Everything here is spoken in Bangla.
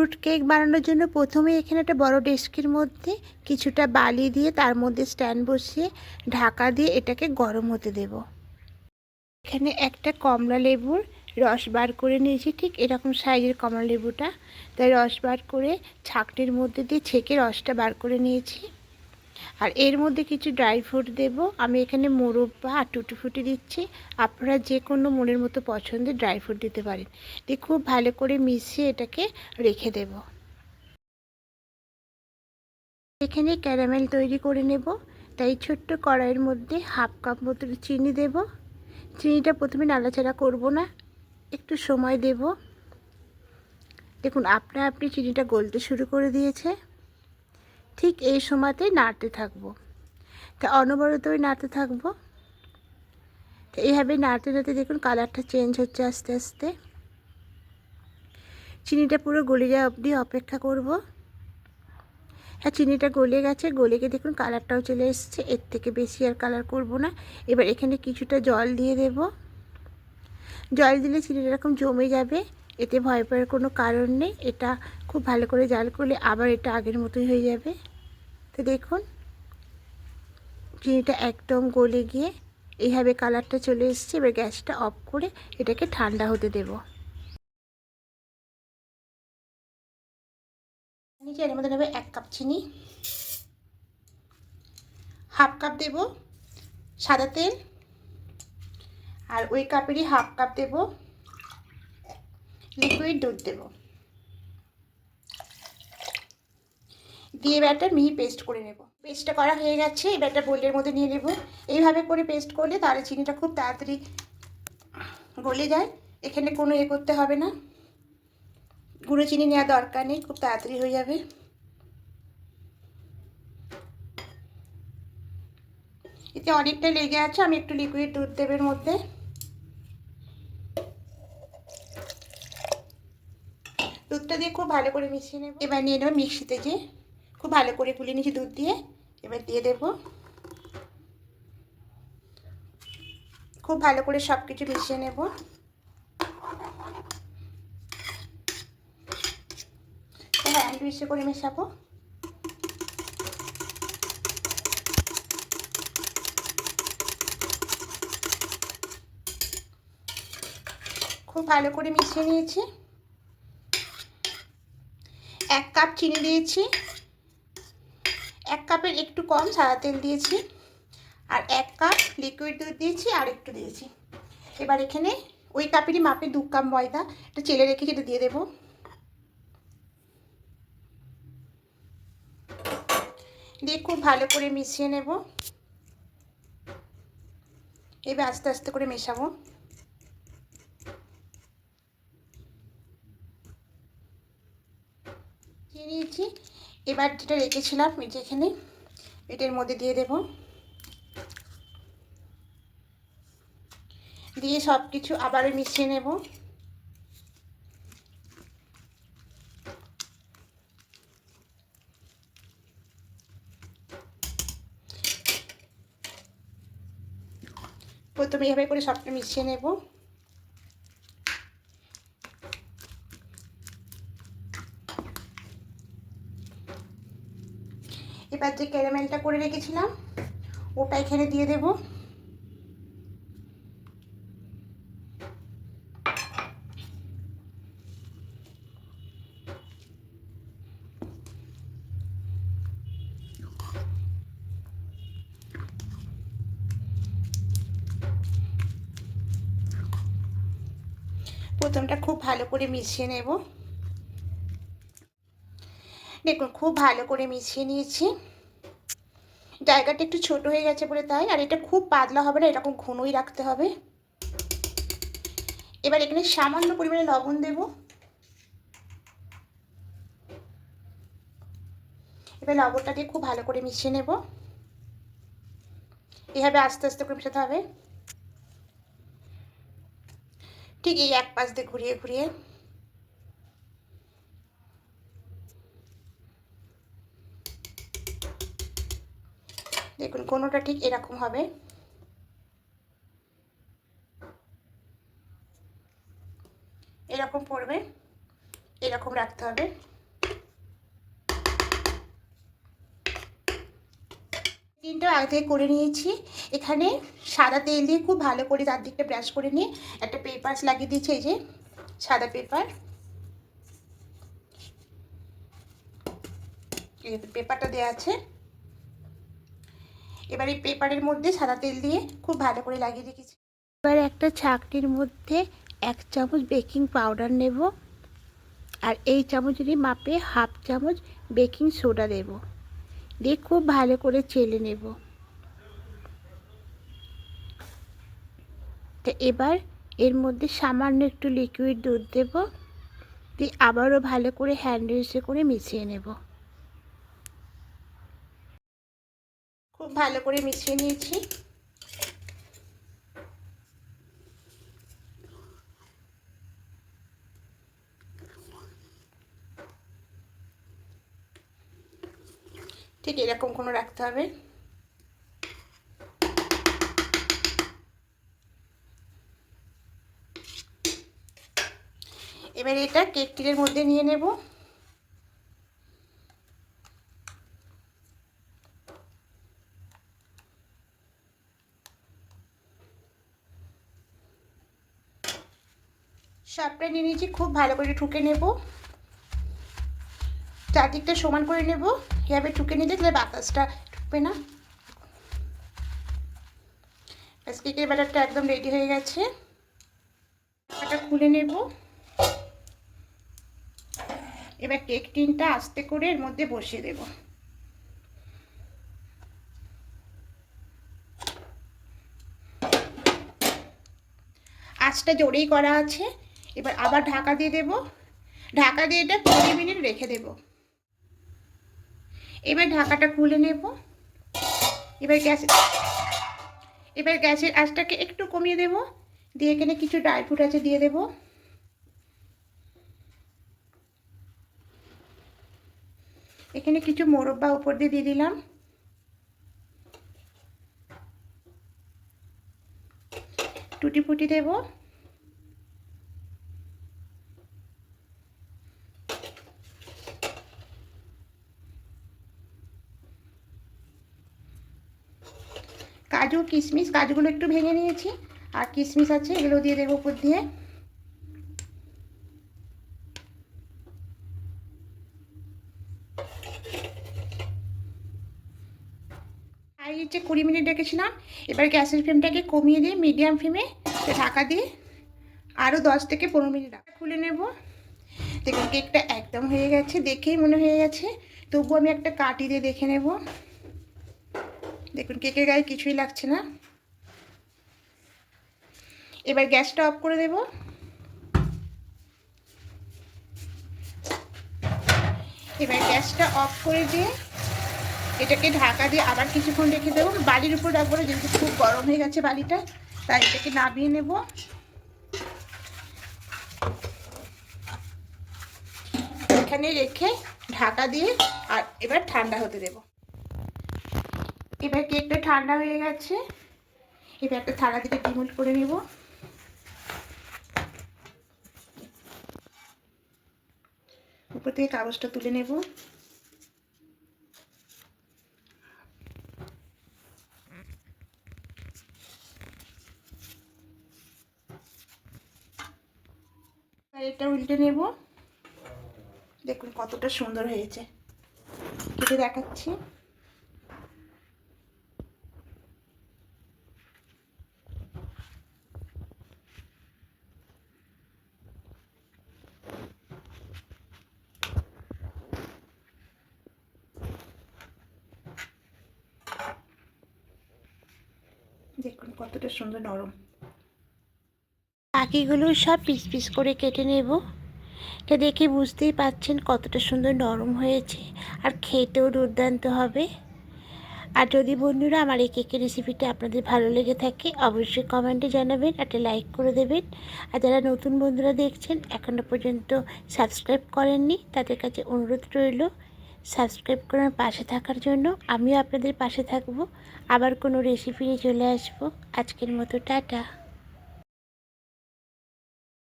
ফ্রুট কেক বানানোর জন্য প্রথমে এখানে একটা বড় ডেস্কের মধ্যে কিছুটা বালি দিয়ে তার মধ্যে স্ট্যান্ড বসিয়ে ঢাকা দিয়ে এটাকে গরম হতে দেব। এখানে একটা কমলা লেবুর রস বার করে নিয়েছি, ঠিক এরকম সাইজের কমলা লেবুটা, তাই রস বার করে ছাঁকনির মধ্যে দিয়ে ছেঁকে রসটা বার করে নিয়েছি। আর এর মধ্যে কিছু ড্রাই ফ্রুট দেব। আমি এখানে মোরব্বা আর টুটি ফুটি দিচ্ছি, আপনারা যে কোনো মনের মতো পছন্দের ড্রাই ফ্রুট দিতে পারেন। দিয়ে খুব ভালো করে মিশিয়ে এটাকে রেখে দেব। এখানে ক্যারামেল তৈরি করে নেব, তাই ছোট্ট কড়াইয়ের মধ্যে হাফ কাপ মতো চিনি দেব। চিনিটা প্রথমে নাড়াচাড়া করব না, একটু সময় দেব। দেখুন আপনা আপনি চিনিটা গলতে শুরু করে দিয়েছে। ঠিক এই সময়তে নাড়তে থাকবো, তা অনবরতই নাড়তে থাকবো। তো এইভাবে নাড়তে নাড়তে দেখুন কালারটা চেঞ্জ হচ্ছে আস্তে আস্তে। চিনিটা পুরো গলে যাওয়া অবধি অপেক্ষা করব। হ্যাঁ, চিনিটা গলে গেছে, গলে গিয়ে দেখুন কালারটাও চলে এসেছে। এর থেকে বেশি আর কালার করব না। এবার এখানে কিছুটা জল দিয়ে দেব। জল দিলে চিনিটা এরকম জমে যাবে, এতে ভয় পাওয়ার কোনো কারণ নেই। এটা খুব ভালো করে জাল করলে আবার এটা আগের মতোই হয়ে যাবে। তো দেখুন চিনিটা একদম গলে গিয়ে এইভাবে কালারটা চলে এসেছে। এবার গ্যাসটা অফ করে এটাকে ঠান্ডা হতে দেব। নিচে এর মধ্যে নেবে 1 কাপ চিনি, হাফ কাপ দেব সাদা তেল, আর ওই কাপেরই হাফ কাপ দেব লিকুইড দুধ দেব। দিয়ে ব্যাটার মিহি পেস্ট করে নেব। পেস্টটা করা হয়ে গেছে, এই ব্যাটার বোলের মধ্যে নিয়ে নেব। এইভাবে করে পেস্ট করলে তাহলে চিনিটা খুব তাড়াতাড়ি গলে যায়। এখানে কোনো করতে হবে না, গুঁড়ো চিনি নেওয়ার দরকার নেই, খুব তাড়াতাড়ি হয়ে যাবে। এতে অনেকটা লেগে আছে, আমি একটু লিকুইড দুধ দেব এর মধ্যে। দুধটা দিয়ে খুব ভালো করে মিশিয়ে নেব। এবার নিয়ে নেব মিক্সিতে, যে খুব ভালো করে গুলিয়ে নিয়েছি দুধ দিয়ে। এবার দিয়ে দেব, খুব ভালো করে সব কিছু মিশিয়ে নেব। হ্যান্ড উইস্কে করে মেশাবো। খুব ভালো করে মিশিয়ে নিয়েছি। 1 কাপ চিনি দিয়েছি, 1 কাপের একটু কম সাদা তেল দিয়েছি, আর 1 কাপ লিকুইড দুধ দিয়েছি, আর একটু দিয়েছি। এবার এখানে ওই কাপেরই মাপে 2 কাপ ময়দা, এটা চেলে রেখেছি, এটা দিয়ে দেবো। দিয়ে খুব ভালো করে মিশিয়ে নেব। এবার আস্তে আস্তে করে মেশাবো। দিয়ে নিয়েছি। এবার যেটা রেখেছিলাম এখানে এটার মধ্যে দিয়ে দেব। দিয়ে সব কিছু আবারও মিশিয়ে নেব। প্রথমে এভাবে করে সবটা মিশিয়ে নেব। এবার যে ক্যারামেলটা করে রেখেছিলাম ওটা এখানে দিয়ে দেব। প্রথমটা খুব ভালো করে মিশিয়ে নেব। দেখুন খুব ভালো করে মিশিয়ে নিয়েছি। জায়গাটা একটু ছোট হয়ে গেছে বলে তাই, আর এটা খুব পাতলা হবে না, এরকম ঘনই রাখতে হবে। এবার এখানে সামান্য পরিমাণে লবণ দেব। এবার লবণটা দিয়ে খুব ভালো করে মিশিয়ে নেব। এভাবে আস্তে আস্তে করে মেশাতে হবে, ঠিক এই এক পাশ দিয়ে ঘুরিয়ে ঘুরিয়ে। দেখুন কোনোটা ঠিক এরকম হবে। এরকম পড়বে, এরকম রাখতে হবে। তিনটা আগে থেকে করে নিয়েছি। এখানে সাদা তেল দিয়ে খুব ভালো করে চারদিকটা ব্রাশ করে নিয়ে একটা পেপার লাগিয়ে দিয়েছি, এই যে সাদা পেপার। এই পেপারটা দেওয়া আছে। এবার এই পেপারের মধ্যে সাদা তেল দিয়ে খুব ভালো করে লাগিয়ে রেখেছি। এবার একটা ছাঁকনির মধ্যে 1 চামচ বেকিং পাউডার নেব, আর এই চামচেরই মাপে হাফ চামচ বেকিং সোডা দেব, দিয়ে খুব ভালো করে চেলে নেব। তো এবার এর মধ্যে সামান্য একটু লিকুইড দুধ দেব, দিয়ে আবারও ভালো করে হ্যান্ড উইস্কে করে মিশিয়ে নেব। খুব ভালো করে মিশিয়ে নিয়েছি। ঠিক এরকম কোনো রাখতে হবে। এবার এটা কেক টিনের মধ্যে নিয়ে নেব। সবটা নিয়ে নিয়েছি, খুব ভালো করে ঠুকে নেব। চারদিকটা সমান করে নেব, এভাবে ঠুকে নিলে তাহলে বাতাসটা ঢুকবে না। কেকের ব্যাটারটা একদম রেডি হয়ে গেছে। এটা খুলে নেব। এবার কেক টিনটা আস্তে করে এর মধ্যে বসিয়ে দেব। আঁচটা জোরেই করা আছে। এবার আবার ঢাকা দিয়ে দেব। ঢাকা দিয়ে এটা 20 মিনিট রেখে দেব। এবার ঢাকাটা খুলে নেব। এবার গ্যাসের আঁচটাকে একটু কমিয়ে দেব, দিয়ে এখানে কিছু ড্রাই ফ্রুট আছে দিয়ে দেব। এখানে কিছু মোরব্বা উপর দিয়ে দিলাম। টুটি ফুটি দেব। কাজু কিশমিশ, কাজুগুলো একটু ভেঙে নিয়েছি, আর কিশমিশ আছে এগুলো দিয়ে দেবো উপর দিয়ে। আর এই যে 20 মিনিট রেখেছিলাম, এবার গ্যাসের ফ্লেমটাকে কমিয়ে দিয়ে মিডিয়াম ফ্লেমে ঢাকা দিয়ে আরও 10 থেকে 15 মিনিট খুলে নেব। দেখুন কেকটা একদম হয়ে গেছে, দেখেই মনে হয়ে গেছে। তবু আমি একটা কাঠি দিয়ে দেখে নেব। দেখুন কেকের গায়ে কিছুই লাগছে না। এবার গ্যাসটা অফ করে দেব। এবার গ্যাসটা অফ করে দিয়ে এটাকে ঢাকা দিয়ে আবার কিছুক্ষণ রেখে দেবো। বালির উপর রাখবো না, যেহেতু খুব গরম হয়ে গেছে বালিটা, তাই এটাকে নামিয়ে নেব। এখানে রেখে ঢাকা দিয়ে আর এবার ঠান্ডা হতে দেব। এবার কেকটা ঠান্ডা হয়ে গেছে। এবার একটা থালা থেকে ডিমোল্ড করে নেব। উপর থেকে কাগজটা তুলে নেব। এটা উল্টে নেব। দেখুন কতটা সুন্দর হয়েছে, কেটে দেখাচ্ছি। দেখুন কতটা সুন্দর নরম। বাকিগুলো সব পিস পিস করে কেটে নেব। এটা দেখে বুঝতেই পাচ্ছেন কতটা সুন্দর নরম হয়েছে, আর খেতেও দুর্দান্ত হবে। আর যদি বন্ধুরা আমার এই কেকের রেসিপিটা আপনাদের ভালো লেগে থাকে, অবশ্যই কমেন্টে জানাবেন, একটা লাইক করে দেবেন। আর যারা নতুন বন্ধুরা দেখছেন এখনও পর্যন্ত সাবস্ক্রাইব করেননি, তাদের কাছে অনুরোধ রইল সাবস্ক্রাইব করার পাশে থাকার জন্য। আমিও আপনাদের পাশে থাকবো। আবার কোনো রেসিপি নিয়ে চলে আসবো। আজকের মতো টাটা।